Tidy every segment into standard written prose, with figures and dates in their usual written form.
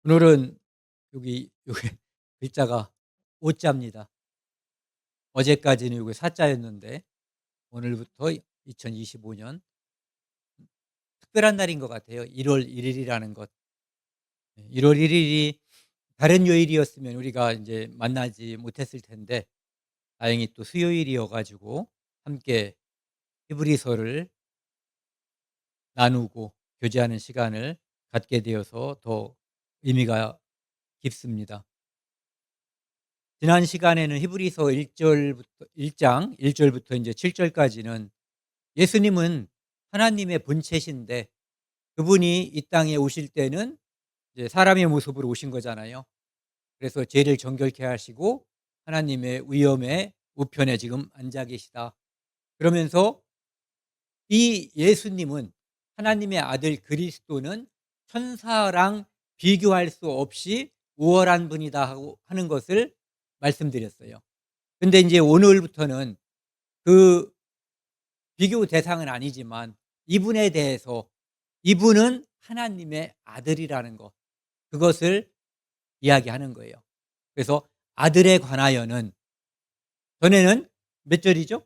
오늘은 여기 글자가 오자입니다. 어제까지는 요게 사자였는데 오늘부터 2025년 특별한 날인 것 같아요. 1월 1 일이라는 것. 1월 1 일이 다른 요일이었으면 우리가 인제 만나지 못했을 텐데 다행히 또 수요일이어 가지고 함께 히브리서를 나누고 교제하는 시간을 갖게 되어서 더 의미가 깊습니다. 지난 시간에는 히브리서 1 절부터 1장 1 절부터 인제 7 절까지는 예수님은 하나님의 본체신데 그분이 이 땅에 오실 때는 이제 사람의 모습으로 오신 거잖아요. 그래서 죄를 정결케 하시고 하나님의 위엄의 우편에 지금 앉아 계시다. 그러면서 이 예수님은 하나님의 아들 그리스도는 천사랑 비교할 수 없이 우월한 분이다 하고 하는 것을 말씀드렸어요. 근데 인제 오늘부터는 그 비교 대상은 아니지만 이분에 대해서 이분은 하나님의 아들이라는 것, 그것을 이야기하는 거예요. 그래서 아들에 관하여는 전에는 몇 절이죠?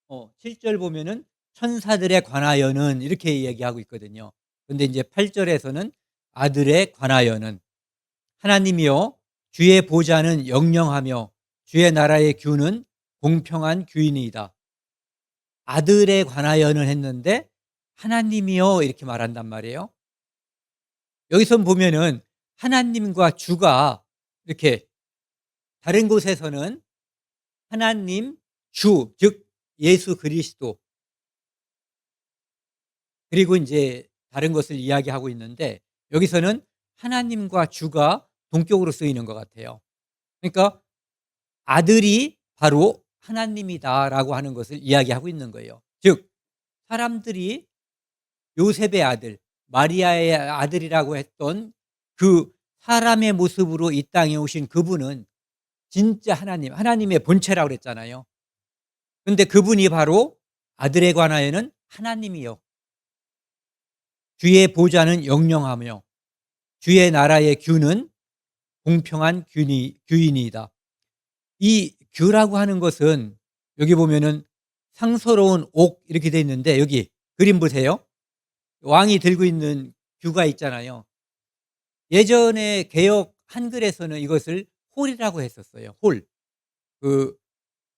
7절 보면은 천사들에 관하여는 이렇게 얘기하고 있거든요. 근데 인제 8 절에서는 아들에 관하여는 하나님이여 주의 보좌는 영영하며 주의 나라의 규는 공평한 규이니이다. 아들에 관하여는 했는데 하나님이여 이렇게 말한단 말이에요. 여기서 보면은 하나님과 주가 이렇게 다른 곳에서는 하나님, 주, 즉 예수 그리스도 그리고 인제 다른 것을 이야기하고 있는데 여기서는 하나님과 주가 동격으로 쓰이는 것 같아요. 그러니까 아들이 바로 하나님이다라고 하는 것을 이야기하고 있는 거예요. 즉 사람들이 요셉의 아들, 마리아의 아들이라고 했던 그 사람의 모습으로 이 땅에 오신 그분은 진짜 하나님, 하나님의 본체라고 그랬잖아요. 근데 그분이 바로 아들에 관하여는 하나님이요. 주의 보좌는 영영하며 주의 나라의 규는 공평한 규이니이다. 이 규라고 하는 것은 여기 보면은 상서로운 옥 이렇게 돼 있는데 여기 그림 보세요. 왕이 들고 있는 규가 있잖아요. 예전에 개역 한글에서는 이것을 홀이라고 했었어요. 홀. 그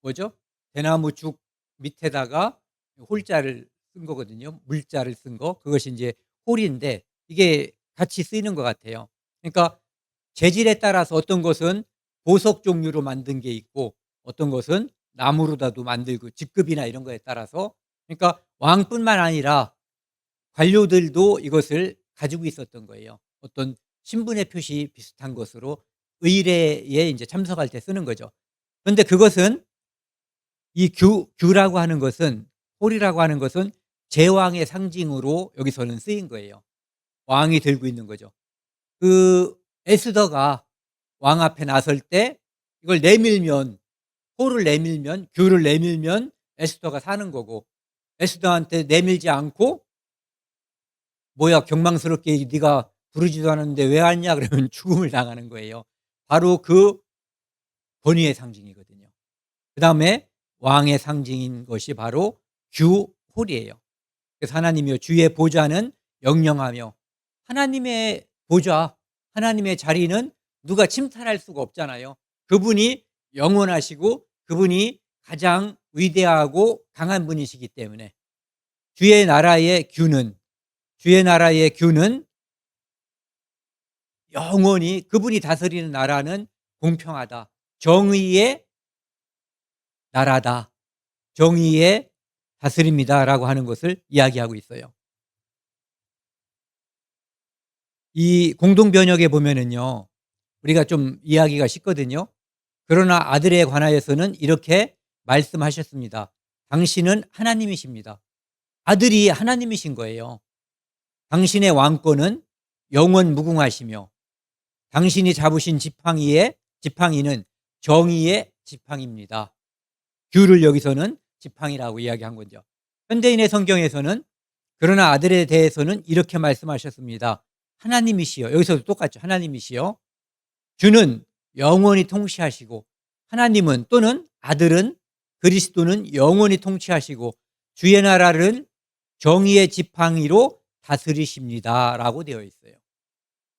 뭐죠? 대나무 죽 밑에다가 홀자를 쓴 거거든요. 물자를 쓴 거. 그것이 인제 홀인데 이게 같이 쓰이는 것 같아요. 그러니까 재질에 따라서 어떤 것은 보석 종류로 만든 게 있고 어떤 것은 나무로다도 만들고 직급이나 이런 거에 따라서 그러니까 왕뿐만 아니라 관료들도 이것을 가지고 있었던 거예요. 어떤 신분의 표시 비슷한 것으로 의례에 인제 참석할 때 쓰는 거죠. 그런데 그것은 이 규라고 하는 것은 홀이라고 하는 것은 제왕의 상징으로 여기서는 쓰인 거예요. 왕이 들고 있는 거죠. 그 에스더가 왕 앞에 나설 때 이걸 내밀면 홀을 내밀면 규를 내밀면 에스더가 사는 거고 에스더한테 내밀지 않고 "뭐야 경망스럽게 네가 부르지도 않았는데 왜 왔냐?" 그러면 죽음을 당하는 거예요. 바로 그 권위의 상징이거든요. 그다음에 왕의 상징인 것이 바로 규홀이에요. 그래서 하나님이여 주의 보좌는 영영하며 하나님의 보좌, 하나님의 자리는 누가 침탈할 수가 없잖아요. 그분이 영원하시고 그분이 가장 위대하고 강한 분이시기 때문에 주의 나라의 규는 주의 나라의 규는 영원히 그분이 다스리는 나라는 공평하다. 정의의 나라다. 정의의 다스림이다라고 하는 것을 이야기하고 있어요. 이 공동 번역에 보면은요. 우리가 좀 이해하기가 쉽거든요. 그러나 아들에 관하여서는 이렇게 말씀하셨습니다. 당신은 하나님이십니다. 아들이 하나님이신 거예요. 당신의 왕권은 영원 무궁하시며 당신이 잡으신 지팡이는 정의의 지팡입니다. 규를 여기서는 지팡이라고 이야기한 거죠. 현대인의 성경에서는 그러나 아들에 대해서는 이렇게 말씀하셨습니다. 하나님이시여. 여기서도 똑같죠. 하나님이시여. 주는 영원히 통치하시고, 하나님은 또는 아들은, 그리스도는 영원히 통치하시고 주의 나라를 정의의 지팡이로 다스리십니다라고 되어 있어요.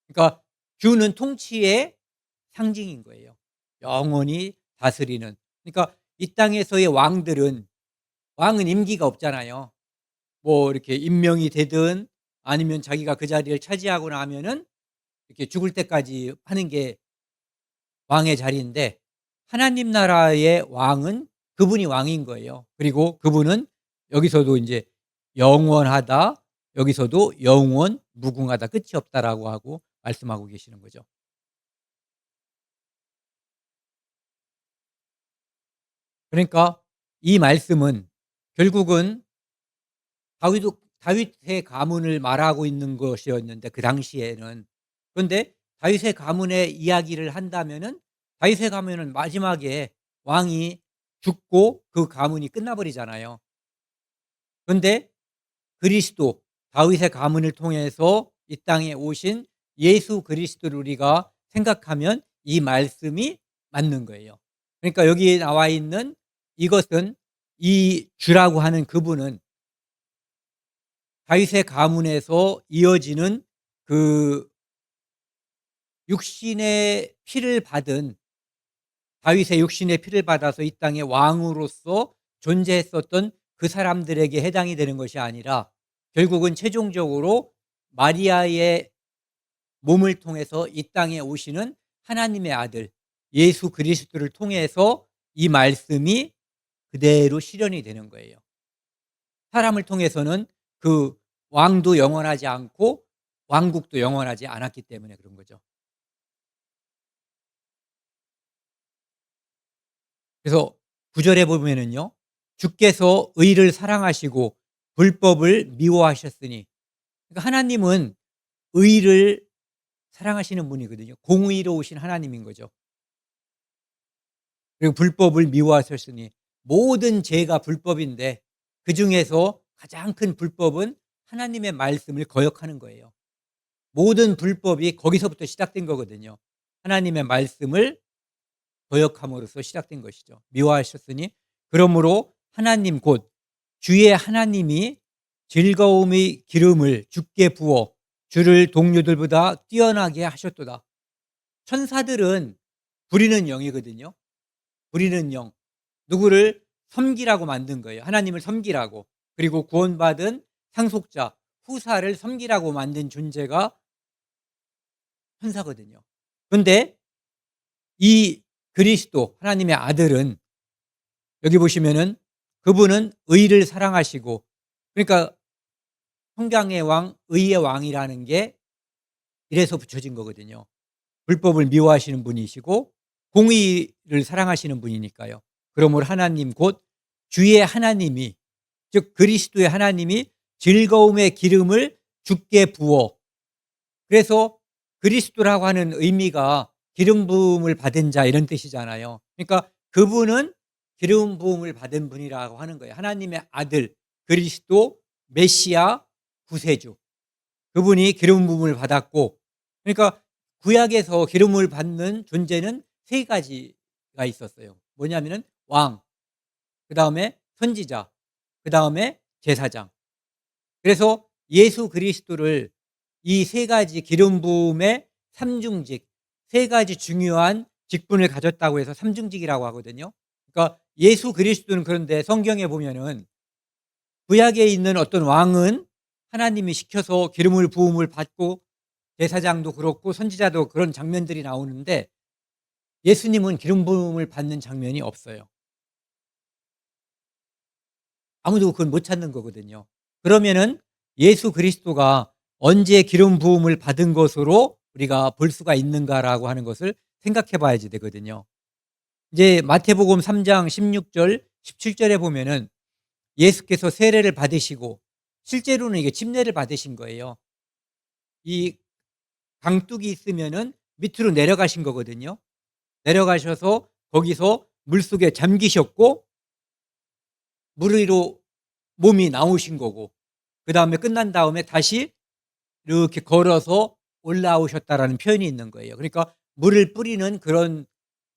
그러니까 주는 통치의 상징인 거예요. 영원히 다스리는. 그러니까 이 땅에서의 왕은 임기가 없잖아요. 뭐 이렇게 임명이 되든 아니면 자기가 그 자리를 차지하고 나면은 이렇게 죽을 때까지 하는 게 왕의 자리인데, 하나님 나라의 왕은 그분이 왕인 거예요. 그리고 그분은 여기서도 이제 영원하다, 여기서도 영원 무궁하다, 끝이 없다라고 하고 말씀하고 계시는 거죠. 그러니까 이 말씀은 결국은 다윗의 가문을 말하고 있는 것이었는데, 그 당시에는. 그런데 다윗의 가문의 이야기를 한다면은 다윗의 가문은 마지막에 왕이 죽고 그 가문이 끝나버리잖아요. 그런데 그리스도, 다윗의 가문을 통해서 이 땅에 오신 예수 그리스도를 우리가 생각하면 이 말씀이 맞는 거예요. 그러니까 여기에 나와 있는 이것은, 이 주라고 하는 그분은 다윗의 가문에서 이어지는 그 육신의 피를 받은, 다윗의 육신의 피를 받아서 이 땅의 왕으로서 존재했었던 그 사람들에게 해당이 되는 것이 아니라, 결국은 최종적으로 마리아의 몸을 통해서 이 땅에 오시는 하나님의 아들 예수 그리스도를 통해서 이 말씀이 그대로 실현이 되는 거예요. 사람을 통해서는 그 왕도 영원하지 않고 왕국도 영원하지 않았기 때문에 그런 거죠. 그래서 9절에 보면은요, 주께서 의를 사랑하시고 불법을 미워하셨으니, 그러니까 하나님은 의를 사랑하시는 분이거든요. 공의로우신 하나님인 거죠. 그리고 불법을 미워하셨으니, 모든 죄가 불법인데 그중에서 가장 큰 불법은 하나님의 말씀을 거역하는 거예요. 모든 불법이 거기서부터 시작된 거거든요. 하나님의 말씀을 거역함으로써 시작된 것이죠. 미워하셨으니, 그러므로 하나님 곧 주의 하나님이 즐거움의 기름을 주께 부어 주를 동료들보다 뛰어나게 하셨도다. 천사들은 부리는 영이거든요. 부리는 영, 누구를 섬기라고 만든 거예요. 하나님을 섬기라고. 그리고 구원받은 상속자, 후사를 섬기라고 만든 존재가 천사거든요. 그런데 이 그리스도, 하나님의 아들은, 여기 보시면은 그분은 의를 사랑하시고, 그러니까 평강의 왕, 의의 왕이라는 게 이래서 붙여진 거거든요. 불법을 미워하시는 분이시고 공의를 사랑하시는 분이니까요. 그러므로 하나님 곧 주의 하나님이, 즉 그리스도의 하나님이 즐거움의 기름을 주께 부어, 그래서 그리스도라고 하는 의미가 기름 부음을 받은 자, 이런 뜻이잖아요. 그러니까 그분은 기름 부음을 받은 분이라고 하는 거예요. 하나님의 아들 그리스도 메시아 구세주, 그분이 기름 부음을 받았고, 그러니까 구약에서 기름을 받는 존재는 세 가지가 있었어요. 뭐냐면은 왕, 그다음에 선지자, 그다음에 제사장. 그래서 예수 그리스도를 이 세 가지 기름 부음의 삼중직, 세 가지 중요한 직분을 가졌다고 해서 삼중직이라고 하거든요. 그러니까 예수 그리스도는, 그런데 성경에 보면은 구약에 있는 어떤 왕은 하나님이 시켜서 기름을 부음을 받고, 제사장도 그렇고 선지자도 그런 장면들이 나오는데, 예수님은 기름 부음을 받는 장면이 없어요. 아무도 그걸 못 찾는 거거든요. 그러면은 예수 그리스도가 언제 기름 부음을 받은 것으로 우리가 볼 수가 있는가라고 하는 것을 생각해 봐야지 되거든요. 이제 마태복음 3장 16절 17절에 보면은 예수께서 세례를 받으시고, 실제로는 이게 침례를 받으신 거예요. 이 강둑이 있으면은 밑으로 내려가신 거거든요. 내려가셔서 거기서 물속에 잠기셨고 물 위로 몸이 나오신 거고, 그다음에 끝난 다음에 다시 이렇게 걸어서 올라오셨다라는 표현이 있는 거예요. 그러니까 물을 뿌리는 그런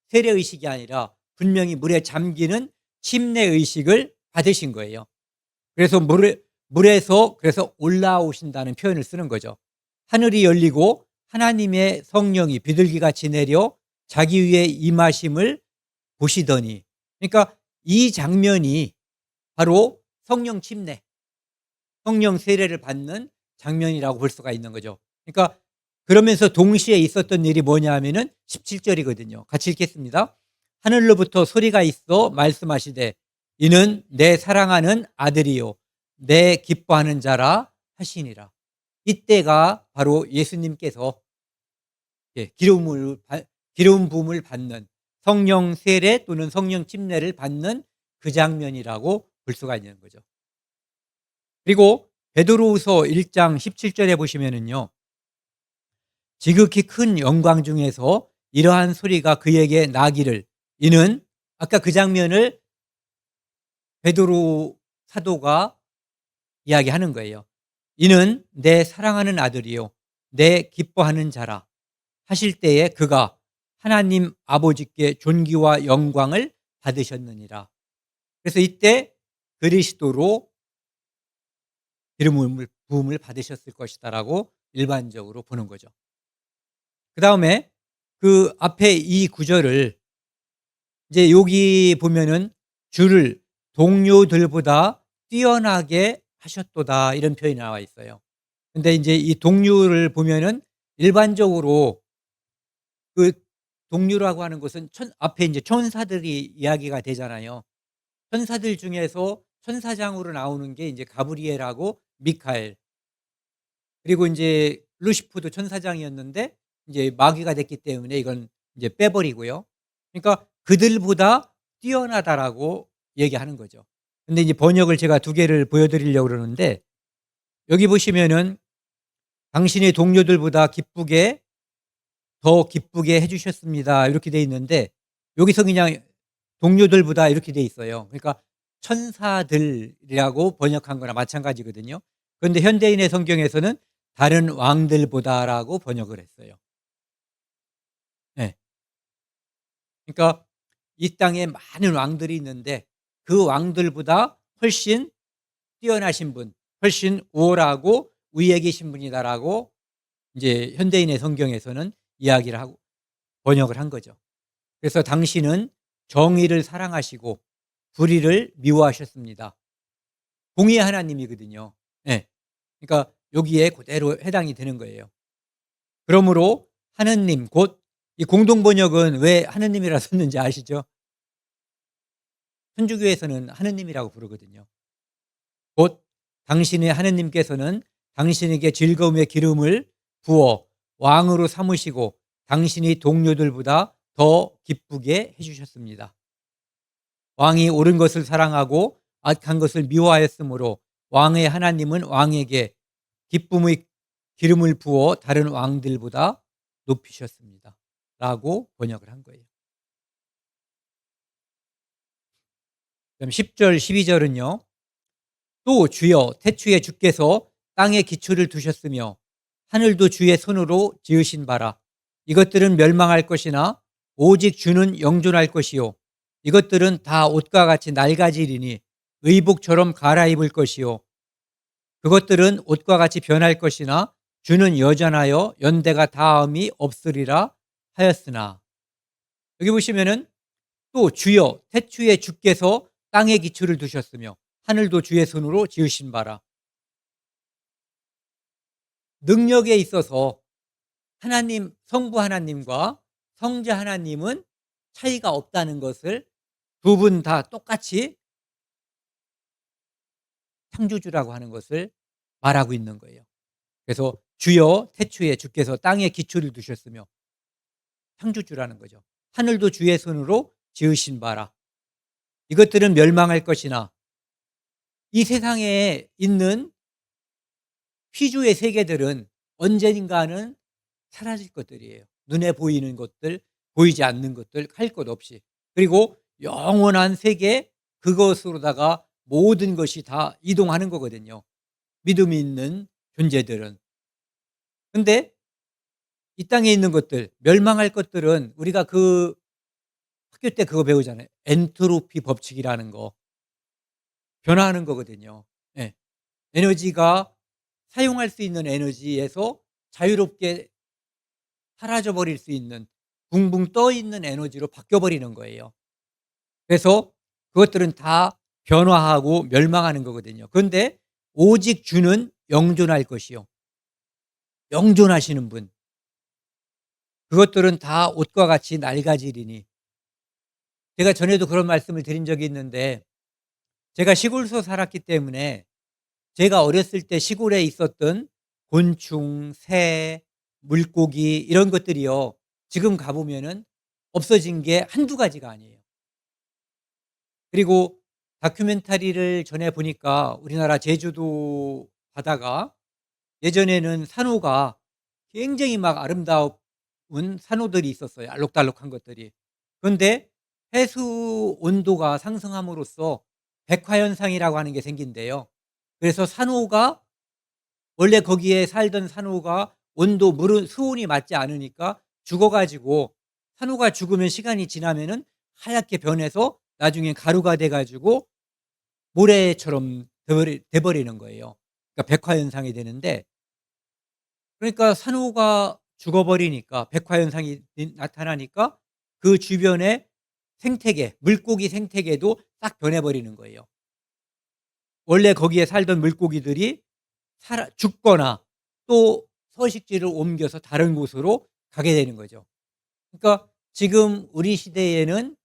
세례 의식이 아니라 분명히 물에 잠기는 침례 의식을 받으신 거예요. 그래서 물에서 그래서 올라오신다는 표현을 쓰는 거죠. 하늘이 열리고 하나님의 성령이 비둘기같이 내려 자기 위에 임하심을 보시더니, 그러니까 이 장면이 바로 성령 침례, 성령 세례를 받는 장면이라고 볼 수가 있는 거죠. 그러니까 그러면서 동시에 있었던 일이 뭐냐 하면은 17절이거든요. 같이 읽겠습니다. 하늘로부터 소리가 있어 말씀하시되 이는 내 사랑하는 아들이요 내 기뻐하는 자라 하시니라. 이때가 바로 예수님께서 기름 부음을 받는 성령 세례 또는 성령 침례를 받는 그 장면이라고 볼 수가 있는 거죠. 그리고 베드로후서 1장 17절에 보시면은요. 지극히 큰 영광 중에서 이러한 소리가 그에게 나기를, 이는 아까 그 장면을 베드로 사도가 이야기하는 거예요. 이는 내 사랑하는 아들이요 내 기뻐하는 자라 하실 때에 그가 하나님 아버지께 존귀와 영광을 받으셨느니라. 그래서 이때 그리스도로 기름 부음을 받으셨을 것이다라고 일반적으로 보는 거죠. 그 다음에 그 앞에 이 구절을 이제 여기 보면은 주를 동료들보다 뛰어나게 하셨도다 이런 표현이 나와 있어요. 근데 이제 이 동료를 보면은 일반적으로 그 동료라고 하는 것은 앞에 이제 천사들이 이야기가 되잖아요. 천사들 중에서 천사장으로 나오는 게 이제 가브리엘하고 미카엘, 그리고 이제 루시프도 천사장이었는데 이제 마귀가 됐기 때문에 이건 이제 빼버리고요. 그러니까 그들보다 뛰어나다라고 얘기하는 거죠. 근데 이제 번역을 제가 두 개를 보여드리려고 그러는데 여기 보시면은 당신의 동료들보다 더 기쁘게 해주셨습니다. 이렇게 돼 있는데 여기서 그냥 동료들보다 이렇게 돼 있어요. 그러니까 천사들이라고 번역한 거나 마찬가지거든요. 그런데 현대인의 성경에서는 다른 왕들보다라고 번역을 했어요. 네. 그러니까 이 땅에 많은 왕들이 있는데 그 왕들보다 훨씬 뛰어나신 분, 훨씬 우월하고 위에 계신 분이다라고 이제 현대인의 성경에서는 이야기를 하고 번역을 한 거죠. 그래서 당신은 정의를 사랑하시고 불의를 미워하셨습니다. 공의의 하나님이거든요. 네. 그러니까 여기에 그대로 해당이 되는 거예요. 그러므로 하느님 곧 이 공동 번역은 왜 하느님이라 썼는지 아시죠? 천주교에서는 하느님이라고 부르거든요. 곧 당신의 하느님께서는 당신에게 즐거움의 기름을 부어 왕으로 삼으시고 당신이 동료들보다 더 기쁘게 해주셨습니다. 왕이 옳은 것을 사랑하고 악한 것을 미워하였으므로 왕의 하나님은 왕에게 기쁨의 기름을 부어 다른 왕들보다 높이셨습니다. 라고 번역을 한 거예요. 그럼 10절 12절은요. 또 주여 태초에 주께서 땅에 기초를 두셨으며 하늘도 주의 손으로 지으신 바라. 이것들은 멸망할 것이나 오직 주는 영존할 것이요 이것들은 다 옷과 같이 낡아지리니 의복처럼 갈아입을 것이요 그것들은 옷과 같이 변할 것이나 주는 여전하여 연대가 다함이 없으리라 하였으나. 여기 보시면은 또 주여 태초에 주께서 땅에 기초를 두셨으며 하늘도 주의 손으로 지으신 바라. 능력에 있어서 하나님, 성부 하나님과 성자 하나님은 차이가 없다는 것을 두 분 다 똑같이 창조주라고 하는 것을 말하고 있는 거예요. 그래서 주여 태초에 주께서 땅에 기초를 두셨으며 창조주라는 거죠. 하늘도 주의 손으로 지으신 바라. 이것들은 멸망할 것이나 이 세상에 있는 피주의 세계들은 언젠가는 사라질 것들이에요. 눈에 보이는 것들, 보이지 않는 것들, 할 것 없이. 그리고 영원한 세계, 그것으로다가 모든 것이 다 이동하는 거거든요. 믿음이 있는 존재들은. 근데 이 땅에 있는 것들, 멸망할 것들은 우리가 그 학교 때 그거 배우잖아요. 엔트로피 법칙이라는 거. 변화하는 거거든요. 예. 에너지가 사용할 수 있는 에너지에서 자유롭게 사라져 버릴 수 있는 붕붕 떠 있는 에너지로 바뀌어 버리는 거예요. 그래서 그것들은 다 변화하고 멸망하는 거거든요. 그런데 오직 주는 영존할 것이요. 영존하시는 분. 그것들은 다 옷과 같이 낡아지리니. 제가 전에도 그런 말씀을 드린 적이 있는데 제가 시골에서 살았기 때문에 제가 어렸을 때 시골에 있었던 곤충, 새, 물고기 이런 것들이요. 지금 가 보면은 없어진 게 한두 가지가 아니에요. 그리고 다큐멘터리를 전에 보니까 우리나라 제주도 바다가 예전에는 산호가 굉장히 막 아름다운 산호들이 있었어요. 알록달록한 것들이. 그런데 해수 온도가 상승함으로써 백화현상이라고 하는 게 생긴대요. 그래서 산호가 원래 거기에 살던 산호가 온도 물은 수온이 맞지 않으니까 죽어 가지고 산호가 죽으면 시간이 지나면은 하얗게 변해서 나중에 가루가 돼 가지고 모래처럼 돼 버리는 거예요. 그러니까 백화현상이 되는데 그러니까 산호가 죽어 버리니까 백화현상이 나타나니까 그 주변의 생태계, 물고기 생태계도 싹 변해 버리는 거예요. 원래 거기에 살던 물고기들이 살아 죽거나 또 서식지를 옮겨서 다른 곳으로 가게 되는 거죠. 그러니까 지금 우리 시대에는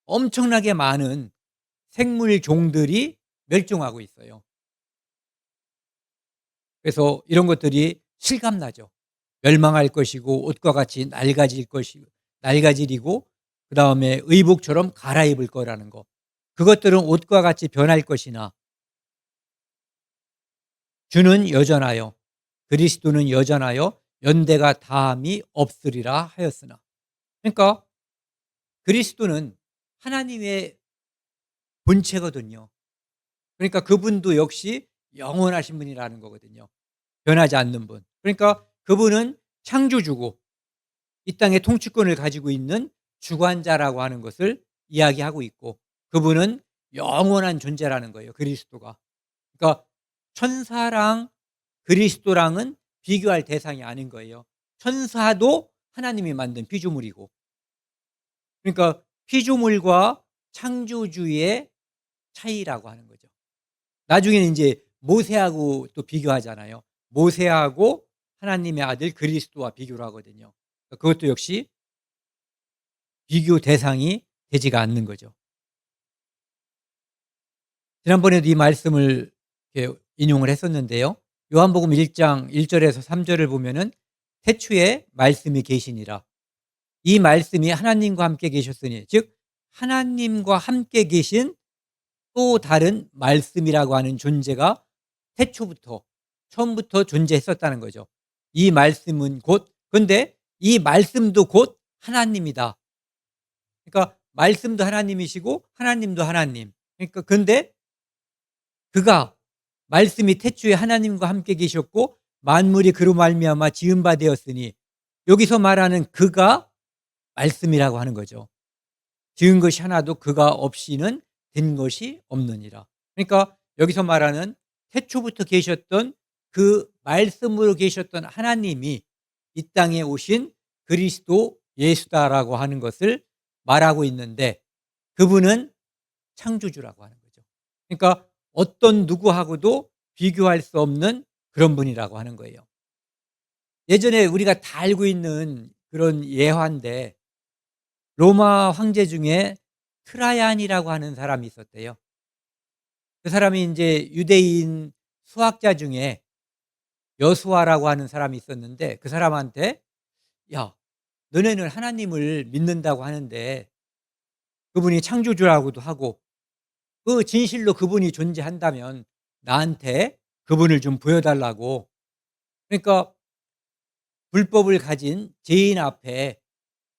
엄청나게 많은 생물 종들이 멸종하고 있어요. 그래서 이런 것들이 실감나죠. 멸망할 것이고 옷과 같이 낡아지리고 그다음에 의복처럼 갈아입을 거라는 거. 그것들은 옷과 같이 변할 것이나 주는 여전하여 그리스도는 여전하여 연대가 다함이 없으리라 하였으나. 그러니까 그리스도는 하나님의 본체거든요. 그러니까 그분도 역시 영원하신 분이라는 거거든요. 변하지 않는 분. 그러니까 그분은 창조주고 이 땅의 통치권을 가지고 있는 주관자라고 하는 것을 이야기하고 있고 그분은 영원한 존재라는 거예요. 그리스도가. 그러니까 천사랑 그리스도랑은 비교할 대상이 아닌 거예요. 천사도 하나님이 만든 피조물이고 그러니까 피조물과 창조주의 차이라고 하는 거죠. 나중에는 이제 모세하고 또 비교하잖아요. 모세하고 하나님의 아들 그리스도와 비교를 하거든요. 그것도 역시 비교 대상이 되지가 않는 거죠. 지난번에도 이 말씀을 이렇게 인용을 했었는데요. 요한복음 1장 1절에서 3절을 보면은 태초에 말씀이 계시니라. 이 말씀이 하나님과 함께 계셨으니 즉 하나님과 함께 계신 또 다른 말씀이라고 하는 존재가 태초부터 처음부터 존재했었다는 거죠. 이 말씀은 곧 그런데 이 말씀도 곧 하나님이다. 그러니까 말씀도 하나님이시고 하나님도 하나님. 그러니까 근데 그가 말씀이 태초에 하나님과 함께 계셨고 만물이 그로 말미암아 지은 바 되었으니 여기서 말하는 그가 말씀이라고 하는 거죠. 지은 것이 하나도 그가 없이는 된 것이 없느니라. 그러니까 여기서 말하는 태초부터 계셨던 그 말씀으로 계셨던 하나님이 이 땅에 오신 그리스도 예수다라고 하는 것을 말하고 있는데 그분은 창조주라고 하는 거죠. 그러니까 어떤 누구하고도 비교할 수 없는 그런 분이라고 하는 거예요. 예전에 우리가 다 알고 있는 그런 예화인데 로마 황제 중에 트라얀이라고 하는 사람이 있었대요. 그 사람이 이제 유대인 수학자 중에 여수아라고 하는 사람이 있었는데 그 사람한테 야, 너네는 하나님을 믿는다고 하는데 그분이 창조주라고도 하고 그 진실로 그분이 존재한다면 나한테 그분을 좀 보여달라고. 그러니까 불법을 가진 죄인 앞에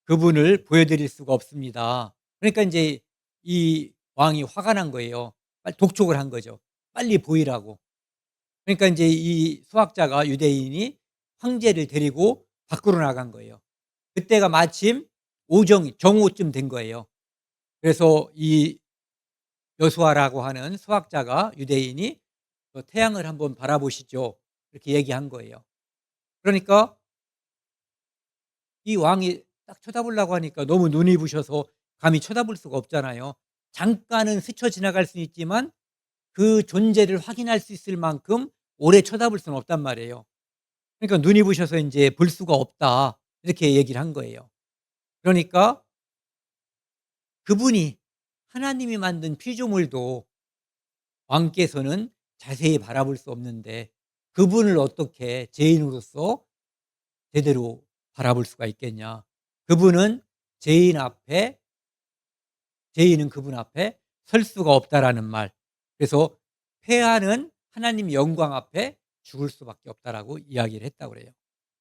그분을 보여드릴 수가 없습니다. 그러니까 이제 이 왕이 화가 난 거예요. 빨리 독촉을 한 거죠. 빨리 보이라고. 그러니까 이제 이 수학자가 유대인이 황제를 데리고 밖으로 나간 거예요. 그때가 마침 정오쯤 된 거예요. 그래서 이 여수아라고 하는 수학자가 유대인이 태양을 한번 바라보시죠. 이렇게 얘기한 거예요. 그러니까 이 왕이 딱 쳐다보려고 하니까 너무 눈이 부셔서 감히 쳐다볼 수가 없잖아요. 잠깐은 스쳐 지나갈 수는 있지만 그 존재를 확인할 수 있을 만큼 오래 쳐다볼 수는 없단 말이에요. 그러니까 눈이 부셔서 인제 볼 수가 없다. 이렇게 얘기를 한 거예요. 그러니까 그분이 하나님이 만든 피조물도 왕께서는 자세히 바라볼 수 없는데 그분을 어떻게 죄인으로서 제대로 바라볼 수가 있겠냐. 그분은 죄인 앞에 죄인은 그분 앞에 설 수가 없다라는 말. 그래서 패하는 하나님 영광 앞에 죽을 수밖에 없다라고 이야기를 했다고 그래요.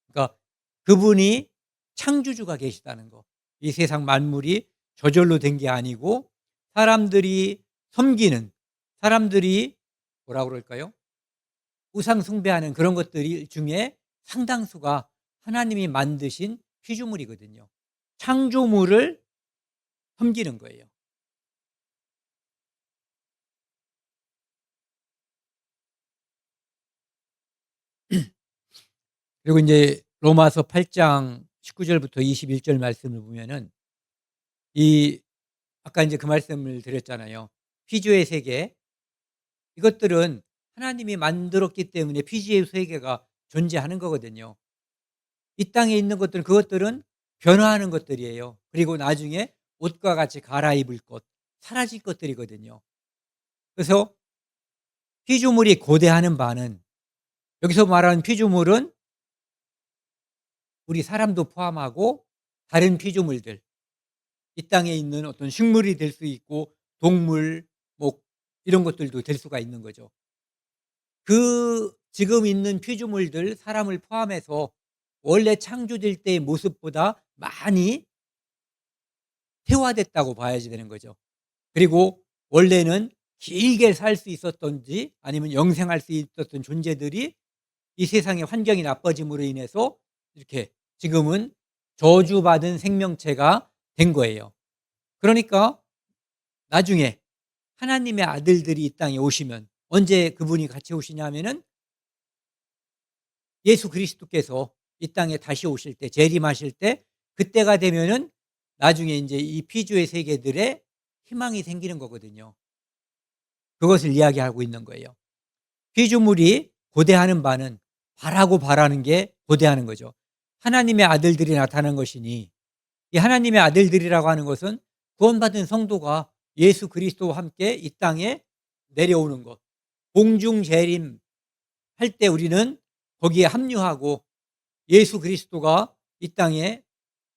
그러니까 그분이 창조주가 계시다는 거. 이 세상 만물이 저절로 된 게 아니고 사람들이 섬기는 사람들이 뭐라고 그럴까요? 우상 숭배하는 그런 것들이 중에 상당수가 하나님이 만드신 피조물이거든요. 창조물을 섬기는 거예요. 그리고 인제 로마서 8장 19 절부터 21절 말씀을 보면은 이 아까 인제 그 말씀을 드렸잖아요. 피조의 세계 이것들은 하나님이 만들었기 때문에 피지의 세계가 존재하는 거거든요. 이 땅에 있는 것들은 그것들은 변화하는 것들이에요. 그리고 나중에 옷과 같이 갈아입을 것, 사라질 것들이거든요. 그래서 피조물이 고대하는 바는 여기서 말하는 피조물은 우리 사람도 포함하고 다른 피조물들, 이 땅에 있는 어떤 식물이 될 수 있고 동물, 뭐 이런 것들도 될 수가 있는 거죠. 그 지금 있는 피조물들 사람을 포함해서 원래 창조될 때의 모습보다 많이 태화됐다고 봐야지 되는 거죠. 그리고 원래는 길게 살 수 있었던지 아니면 영생할 수 있었던 존재들이 이 세상의 환경이 나빠짐으로 인해서 이렇게 지금은 저주받은 생명체가 된 거예요. 그러니까 나중에 하나님의 아들들이 이 땅에 오시면 언제 그분이 같이 오시냐면은 예수 그리스도께서 이 땅에 다시 오실 때 재림하실 때 그때가 되면은 나중에 인제 이 피조의 세계들에 희망이 생기는 거거든요. 그것을 이야기하고 있는 거예요. 피조물이 고대하는 바는 바라고 바라는 게 고대하는 거죠. 하나님의 아들들이 나타난 것이니 이 하나님의 아들들이라고 하는 것은 구원받은 성도가 예수 그리스도와 함께 이 땅에 내려오는 것. 공중 재림 할 때 우리는 거기에 합류하고 예수 그리스도가 이 땅에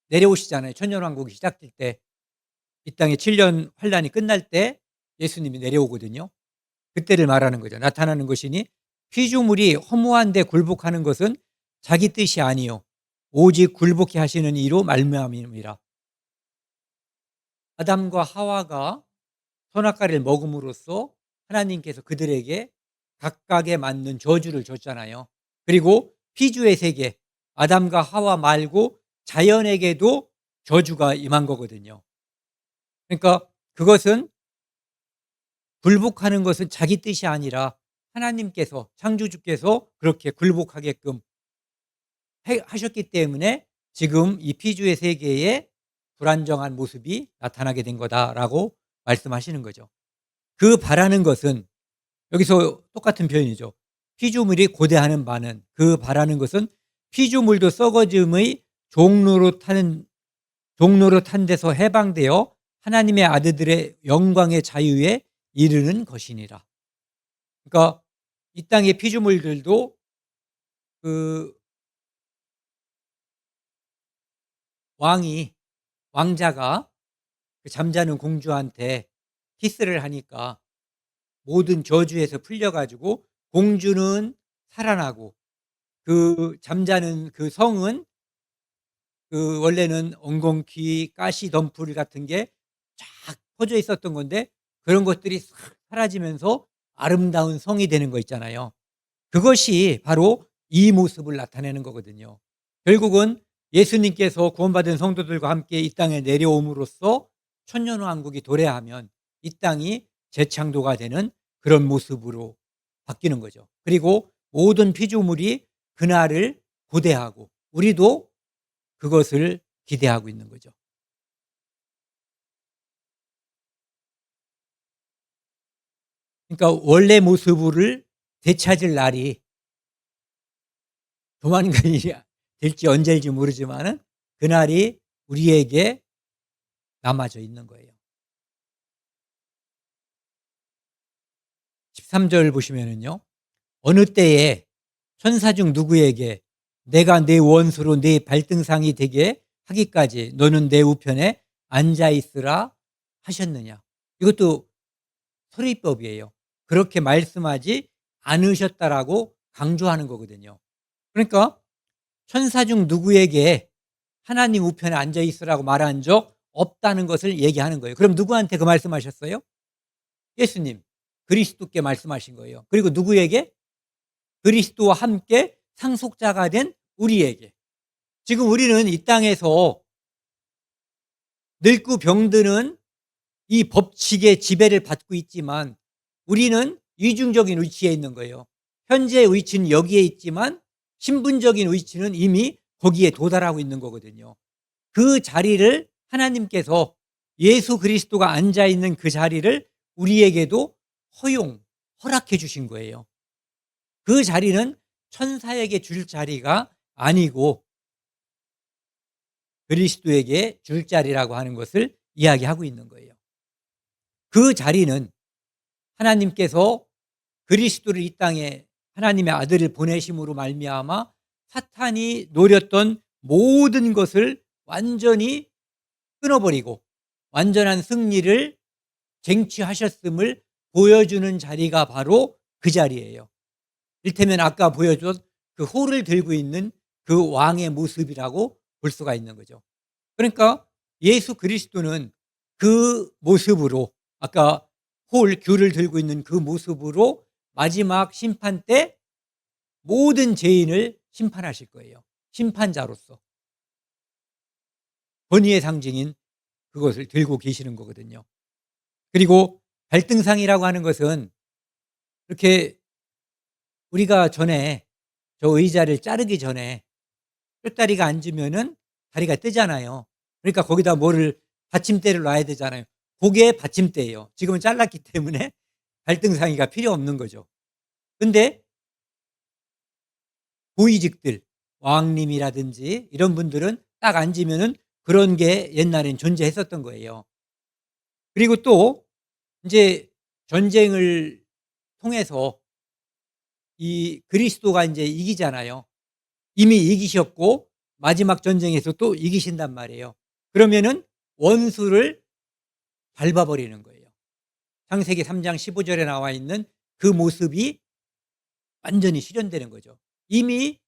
내려오시잖아요. 천년왕국이 시작될 때 이 땅에 7년 환란이 끝날 때 예수님이 내려오거든요. 그때를 말하는 거죠. 나타나는 것이니 피조물이 허무한 데 굴복하는 것은 자기 뜻이 아니요 오직 굴복케 하시는 이로 말미암음이라. 아담과 하와가 선악과를 먹음으로써 하나님께서 그들에게 각각에 맞는 저주를 줬잖아요. 그리고 피조의 세계 아담과 하와 말고 자연에게도 저주가 임한 거거든요. 그러니까 그것은 굴복하는 것은 자기 뜻이 아니라 하나님께서 창조주께서 그렇게 굴복하게끔 하셨기 때문에 지금 이 피조의 세계에 불안정한 모습이 나타나게 된 거다라고 말씀하시는 거죠. 그 바라는 것은 여기서 똑같은 표현이죠. 피조물이 고대하는 바는 그 바라는 것은 피조물도 썩어짐의 종로로 탄 데서 해방되어 하나님의 아들들의 영광의 자유에 이르는 것이니라. 그러니까 이 땅의 피조물들도 그 왕자가 그 잠자는 공주한테 키스를 하니까 모든 저주에서 풀려 가지고 공주는 살아나고 그 잠자는 그 성은 그 원래는 엉겅퀴, 가시 덤불 같은 게 쫙 퍼져 있었던 건데 그런 것들이 싹 사라지면서 아름다운 성이 되는 거 있잖아요. 그것이 바로 이 모습을 나타내는 거거든요. 결국은 예수님께서 구원받은 성도들과 함께 이 땅에 내려옴으로써 천년왕국이 도래하면 이 땅이 재창조가 되는 그런 모습으로 바뀌는 거죠. 그리고 모든 피조물이 그날을 고대하고 우리도 그것을 기대하고 있는 거죠. 그러니까 원래 모습을 되찾을 날이 조만간이 될지 언제일지 모르지만은 그날이 우리에게 남아져 있는 거예요. 13절 보시면은요. 어느 때에 천사 중 누구에게 내가 내 원수로 네 발등상이 되게 하기까지 너는 내 우편에 앉아 있으라 하셨느냐. 이것도 서리법이에요. 그렇게 말씀하지 않으셨다라고 강조하는 거거든요. 그러니까 천사 중 누구에게 하나님 우편에 앉아 있으라고 말한 적 없다는 것을 얘기하는 거예요. 그럼 누구한테 그 말씀하셨어요? 예수님, 그리스도께 말씀하신 거예요. 그리고 누구에게? 그리스도와 함께 상속자가 된 우리에게. 지금 우리는 이 땅에서 늙고 병드는 이 법칙의 지배를 받고 있지만 우리는 이중적인 위치에 있는 거예요. 현재의 위치는 여기에 있지만 신분적인 위치는 이미 거기에 도달하고 있는 거거든요. 그 자리를 하나님께서 예수 그리스도가 앉아 있는 그 자리를 우리에게도 허락해 주신 거예요. 그 자리는 천사에게 줄 자리가 아니고 그리스도에게 줄 자리라고 하는 것을 이야기하고 있는 거예요. 그 자리는 하나님께서 그리스도를 이 땅에 하나님의 아들을 보내심으로 말미암아 사탄이 노렸던 모든 것을 완전히 끊어버리고 완전한 승리를 쟁취하셨음을 보여주는 자리가 바로 그 자리예요. 이를테면 아까 보여준 그 홀을 들고 있는 그 왕의 모습이라고 볼 수가 있는 거죠. 그러니까 예수 그리스도는 그 모습으로 아까 귤을 들고 있는 그 모습으로 마지막 심판 때 모든 죄인을 심판하실 거예요. 심판자로서. 권위의 상징인 그것을 들고 계시는 거거든요. 그리고 발등상이라고 하는 것은 이렇게 우리가 전에 저 의자를 자르기 전에 뼈다리가 앉으면은 다리가 뜨잖아요. 그러니까 거기다 뭐를 받침대를 놔야 되잖아요. 그게 받침대예요. 지금은 잘랐기 때문에 발등상이가 필요 없는 거죠. 근데 고위직들, 왕님이라든지 이런 분들은 딱 앉으면은 그런 게 옛날엔 존재했었던 거예요. 그리고 또 이제 전쟁을 통해서 이 그리스도가 이제 이기잖아요. 이미 이기셨고 마지막 전쟁에서 또 이기신단 말이에요. 그러면은 원수를 밟아버리는 거예요. 창세기 3장 15절에 나와 있는 그 모습이 완전히 실현되는 거죠. 이미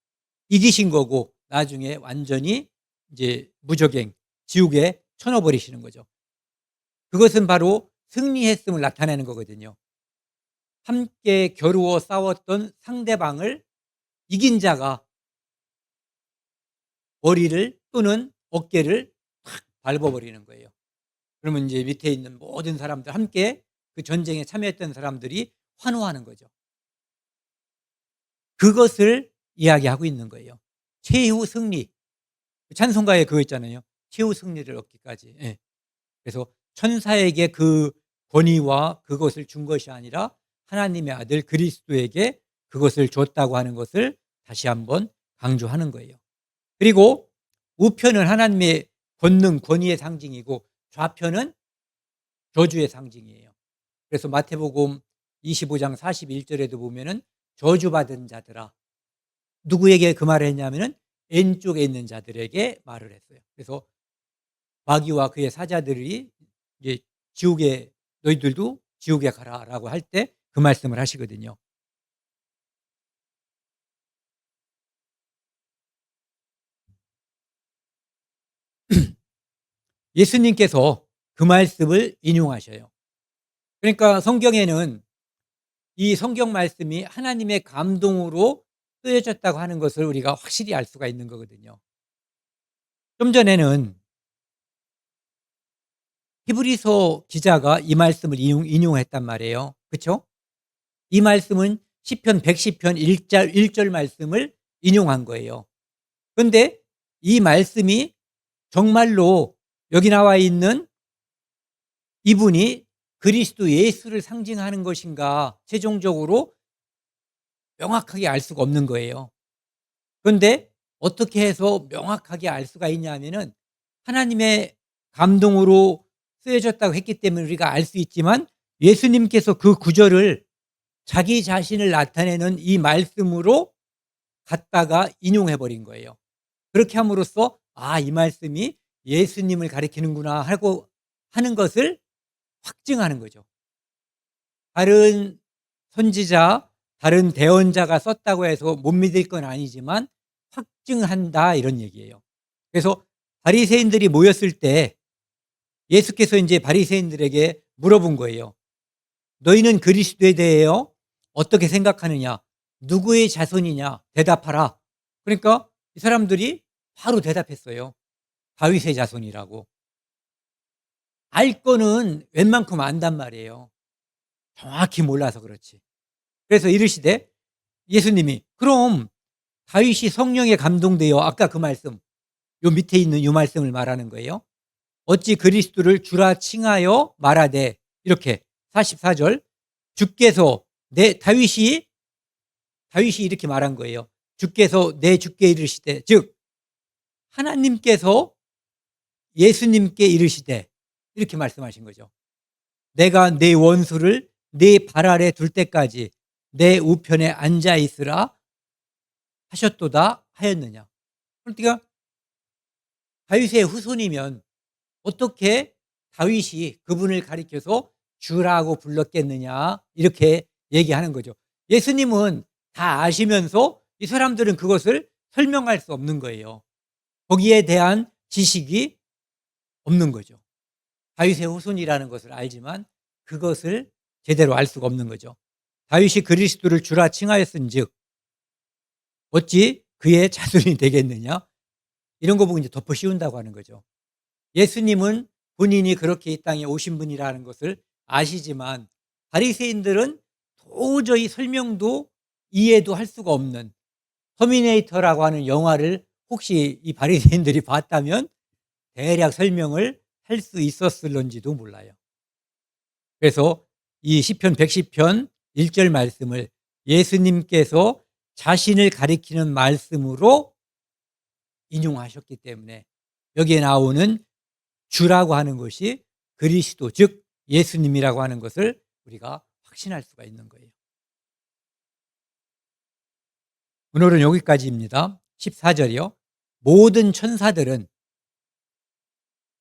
이기신 거고 나중에 완전히 이제 무적행, 지옥에 쳐넣어버리시는 거죠. 그것은 바로 승리했음을 나타내는 거거든요. 함께 겨루어 싸웠던 상대방을 이긴 자가 머리를 또는 어깨를 탁 밟아버리는 거예요. 그러면 이제 밑에 있는 모든 사람들 함께 그 전쟁에 참여했던 사람들이 환호하는 거죠. 그것을 이야기하고 있는 거예요. 최후 승리. 찬송가에 그거 있잖아요. 최후 승리를 얻기까지. 예. 그래서 천사에게 그 권위와 그것을 준 것이 아니라 하나님의 아들 그리스도에게 그것을 줬다고 하는 것을 다시 한번 강조하는 거예요. 그리고 우편은 하나님의 권능, 권위의 상징이고 좌편은 저주의 상징이에요. 그래서 마태복음 25장 41절에도 보면은 저주받은 자들아, 누구에게 그 말을 했냐면은 왼쪽에 있는 자들에게 말을 했어요. 그래서 마귀와 그의 사자들이 이제 지옥에 너희들도 지옥에 가라라고 할 때 그 말씀을 하시거든요. 예수님께서 그 말씀을 인용하셔요. 그러니까 성경에는 이 성경 말씀이 하나님의 감동으로 쓰여졌다고 하는 것을 우리가 확실히 알 수가 있는 거거든요. 좀 전에는 히브리서 기자가 이 말씀을 인용했단 말이에요. 그렇죠? 이 말씀은 시편 110편 1절 말씀을 인용한 거예요. 그런데 이 말씀이 정말로 여기 나와 있는 이분이 그리스도 예수를 상징하는 것인가 최종적으로 명확하게 알 수가 없는 거예요. 그런데 어떻게 해서 명확하게 알 수가 있냐 하면은 하나님의 감동으로 쓰여졌다고 했기 때문에 우리가 알 수 있지만 예수님께서 그 구절을 자기 자신을 나타내는 이 말씀으로 갖다가 인용해 버린 거예요. 그렇게 함으로써 이 말씀이 예수님을 가리키는구나 하고 하는 것을 확증하는 거죠. 다른 선지자, 다른 대언자가 썼다고 해서 못 믿을 건 아니지만 확증한다 이런 얘기예요. 그래서 바리새인들이 모였을 때 예수께서 이제 바리새인들에게 물어본 거예요. 너희는 그리스도에 대해요 어떻게 생각하느냐? 누구의 자손이냐? 대답하라. 그러니까 이 사람들이 바로 대답했어요. 다윗의 자손이라고. 알 거는 웬만큼 안단 말이에요. 정확히 몰라서 그렇지. 그래서 이르시되 예수님이 그럼 다윗이 성령에 감동되어 아까 그 말씀 요 밑에 있는 이 말씀을 말하는 거예요. 어찌 그리스도를 주라 칭하여 말하되 이렇게 44절 주께서 다윗이 이렇게 말한 거예요. 주께서 내 주께 이르시되 즉 하나님께서 예수님께 이르시되 이렇게 말씀하신 거죠. 내가 내 원수를 네 발 아래 둘 때까지 내 우편에 앉아 있으라 하셨도다 하였느냐. 그러니까 다윗의 후손이면 어떻게 다윗이 그분을 가리켜서 주라고 불렀겠느냐 이렇게 얘기하는 거죠. 예수님은 다 아시면서 이 사람들은 그것을 설명할 수 없는 거예요. 거기에 대한 지식이 없는 거죠. 다윗의 후손이라는 것을 알지만 그것을 제대로 알 수가 없는 거죠. 다윗이 그리스도를 주라 칭하였은즉 어찌 그의 자손이 되겠느냐? 이런 거 보고 이제 덮어 씌운다고 하는 거죠. 예수님은 본인이 그렇게 이 땅에 오신 분이라는 것을 아시지만 바리새인들은 도저히 설명도 이해도 할 수가 없는 터미네이터라고 하는 영화를 혹시 이 바리새인들이 봤다면 대략 설명을 할 수 있었을런지도 몰라요. 그래서 이 시편 110편 1절 말씀을 예수님께서 자신을 가리키는 말씀으로 인용하셨기 때문에 여기에 나오는 주라고 하는 것이 그리스도 즉 예수님이라고 하는 것을 우리가 확신할 수가 있는 거예요. 오늘은 여기까지입니다. 14절이요. 모든 천사들은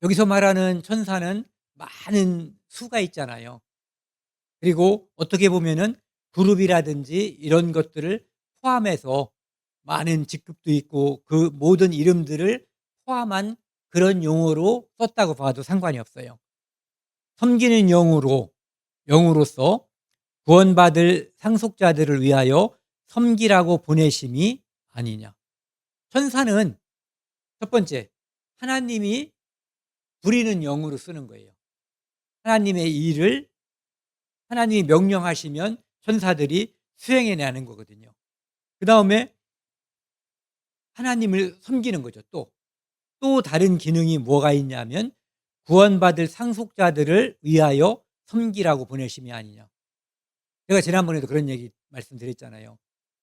여기서 말하는 천사는 많은 수가 있잖아요. 그리고 어떻게 보면은 그룹이라든지 이런 것들을 포함해서 많은 직급도 있고 그 모든 이름들을 포함한 그런 용어로 썼다고 봐도 상관이 없어요. 섬기는 영으로서 구원받을 상속자들을 위하여 섬기라고 보내심이 아니냐. 천사는 첫 번째 하나님이 부리는 영으로 쓰는 거예요. 하나님의 일을 하나님이 명령하시면 천사들이 수행해내는 거거든요. 그 다음에 하나님을 섬기는 거죠. 또 다른 기능이 뭐가 있냐면 구원받을 상속자들을 위하여 섬기라고 보내심이 아니냐. 제가 지난번에도 그런 얘기 말씀드렸잖아요.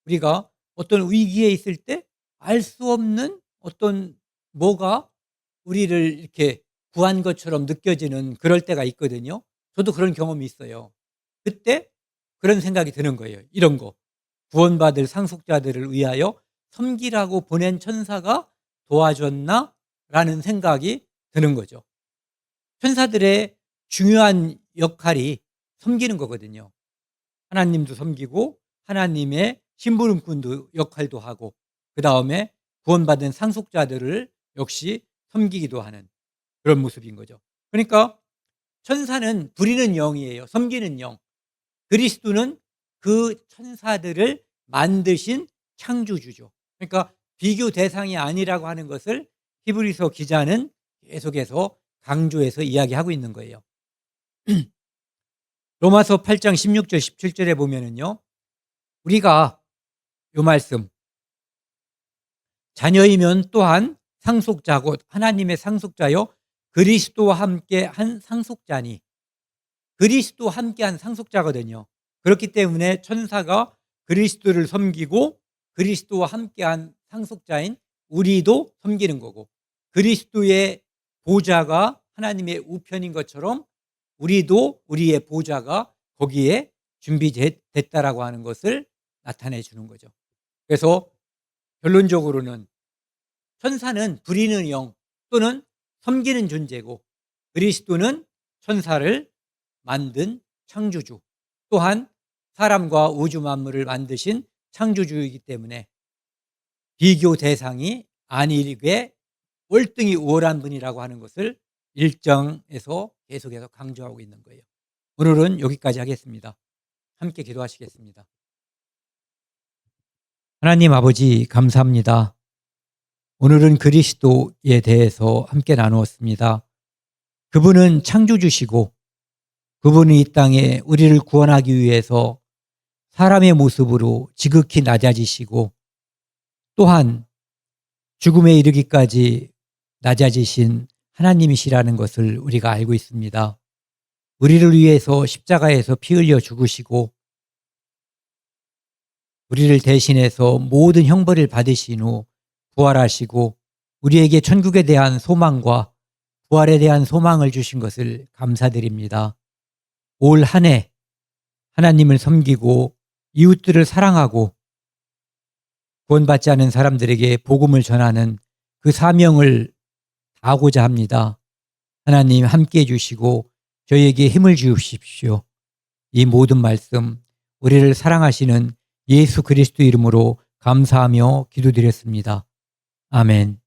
우리가 어떤 위기에 있을 때 알 수 없는 어떤 뭐가 우리를 이렇게 구한 것처럼 느껴지는 그럴 때가 있거든요. 저도 그런 경험이 있어요. 그때 그런 생각이 드는 거예요. 이런 거. 구원받을 상속자들을 위하여 섬기라고 보낸 천사가 도와줬나? 라는 생각이 드는 거죠. 천사들의 중요한 역할이 섬기는 거거든요. 하나님도 섬기고 하나님의 심부름꾼도 역할도 하고 그 다음에 구원받은 상속자들을 역시 섬기기도 하는 그런 모습인 거죠. 그러니까 천사는 부리는 영이에요. 섬기는 영. 그리스도는 그 천사들을 만드신 창조주죠. 그러니까 비교 대상이 아니라고 하는 것을 히브리서 기자는 계속해서 강조해서 이야기하고 있는 거예요. 로마서 8장 16절 17절에 보면은요. 우리가 요 말씀 자녀이면 또한 상속자 곧 하나님의 상속자요 그리스도와 함께 한 상속자니 그리스도와 함께 한 상속자거든요. 그렇기 때문에 천사가 그리스도를 섬기고 그리스도와 함께 한 상속자인 우리도 섬기는 거고 그리스도의 보좌가 하나님의 우편인 것처럼 우리도 우리의 보좌가 거기에 준비됐다라고 하는 것을 나타내 주는 거죠. 그래서 결론적으로는 천사는 부리는 영 또는 섬기는 존재고 그리스도는 천사를 만든 창조주 또한 사람과 우주 만물을 만드신 창조주이기 때문에 비교 대상이 아니게 월등히 우월한 분이라고 하는 것을 1장에서 계속해서 강조하고 있는 거예요. 오늘은 여기까지 하겠습니다. 함께 기도하시겠습니다. 하나님 아버지 감사합니다. 오늘은 그리스도에 대해서 함께 나누었습니다. 그분은 창조주시고 그분은 이 땅에 우리를 구원하기 위해서 사람의 모습으로 지극히 낮아지시고 또한 죽음에 이르기까지 낮아지신 하나님이시라는 것을 우리가 알고 있습니다. 우리를 위해서 십자가에서 피 흘려 죽으시고 우리를 대신해서 모든 형벌을 받으신 후 부활하시고 우리에게 천국에 대한 소망과 부활에 대한 소망을 주신 것을 감사드립니다. 올 한 해 하나님을 섬기고 이웃들을 사랑하고 구원받지 않은 사람들에게 복음을 전하는 그 사명을 다하고자 합니다. 하나님 함께해 주시고 저희에게 힘을 주십시오. 이 모든 말씀 우리를 사랑하시는 예수 그리스도 이름으로 감사하며 기도드렸습니다. 아멘.